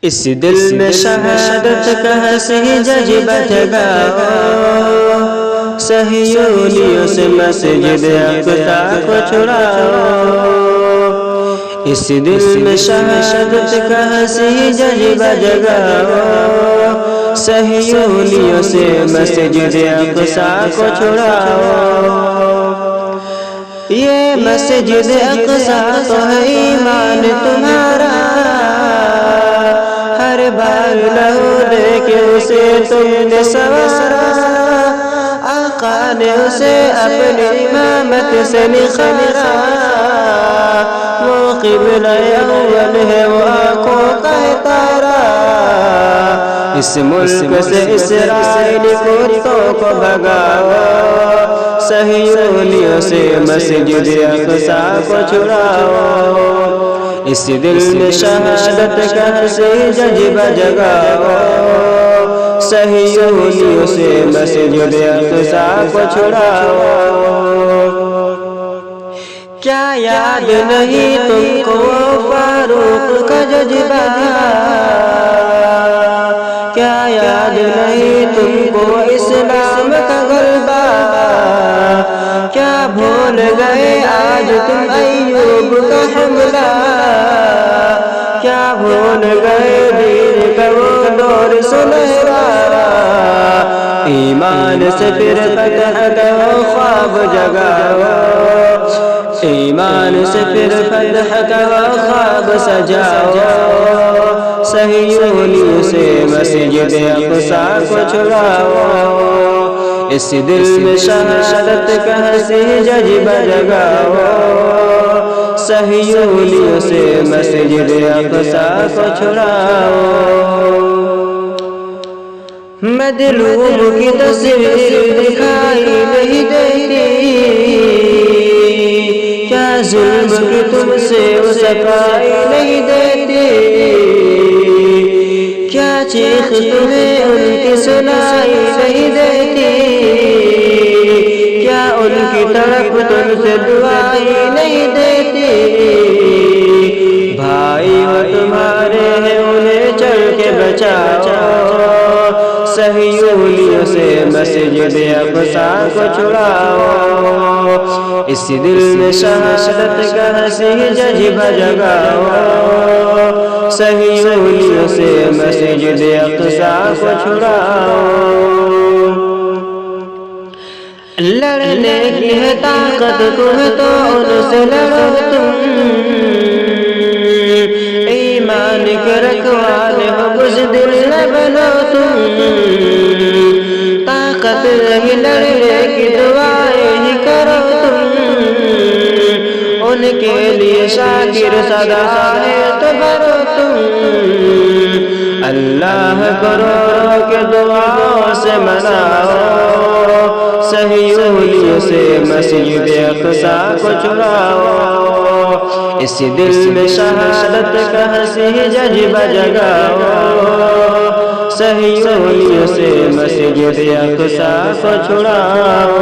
اس دل میں شہادت کا حسین جذبہ جگاؤ، صہیونیوں سے مسجد اقصی کو چھڑاؤ۔ اس دل میں شہادت کا حسین جذبہ جگاؤ، صہیونیوں سے مسجد اقصی کو چھڑاؤ۔ یہ مسجد اقصی تو ہے ایمان تمہارا، ہر بار لہو دے کے اسے تم نے سنوارا۔ آقا نے اسے اپنی امامت سے نخارا، وہ قبلہ اول ہے، وہ آنکھوں کا تارا۔ اس ملک سے اسرائیلی کتوں کو بھگاؤ، صہیونیوں سے مسجد اقصی کو چھڑاؤ۔ اس دل میں شہادت کا حسین جذبہ جگاؤ، صہیونیوں سے مسجد اقصی کو چھڑاؤ۔ کیا یاد نہیں تم کو فاروق کا جذبہ، کیا یاد نہیں تم کو اسلام کا غلبہ، کیا بھول گئے آج تم ایوب کا حملہ، کیا بھول گئے دین کا وہ دور سنہرا۔ ایمان سے پھر فتح کا وہ خواب جگاؤ، ایمان سے پھر فتح کا وہ خواب سجاؤ۔ صہیونیوں سے مسجد اقصی کو چھڑاؤ، اس دل میں شہادت کا حسین جذبہ جگاؤ، صہیونیوں سے مسجد اقصی کو چھڑاؤ۔ مظلوم کی تصویر دکھائی نہیں دیتی، کیا ظلم کی تم سے وہ صفائی نہیں دیتی، کیا چیخ تمہیں ان کی سنائی نہیں دیتی، کیا ان کی طرف تم سے دعائی نہیں دیتی۔ بھائی وہ تمہارے ہیں، انہیں چل کے بچاؤ، صہیونیوں سے مسجد اقصی کو چھڑاؤ۔ اس دل میں شہادت کا حسین جذبہ جگاؤ، صہیونیوں سے مسجد اقصی کو چھڑاؤ۔ لڑنے کی ہے طاقت تمہیں تو ان سے لڑو تم، ایمان کے رکھوانے ہو بزدل نہ بنو تم۔ طاقت نہیں لڑنے کی دعائیں ہی کرو تم، ان کے لیے شاکر صدا ہے تو بھرو تم۔ اللہ کو رو رو کے دعاؤں سے مناؤ، صہیونیوں سے مسجد اقصی کو چھڑاؤ۔ اس دل میں شہادت کا حسین جذبہ جگاؤ، صہیونیوں سے مسجد اقصی کو چھڑاؤ۔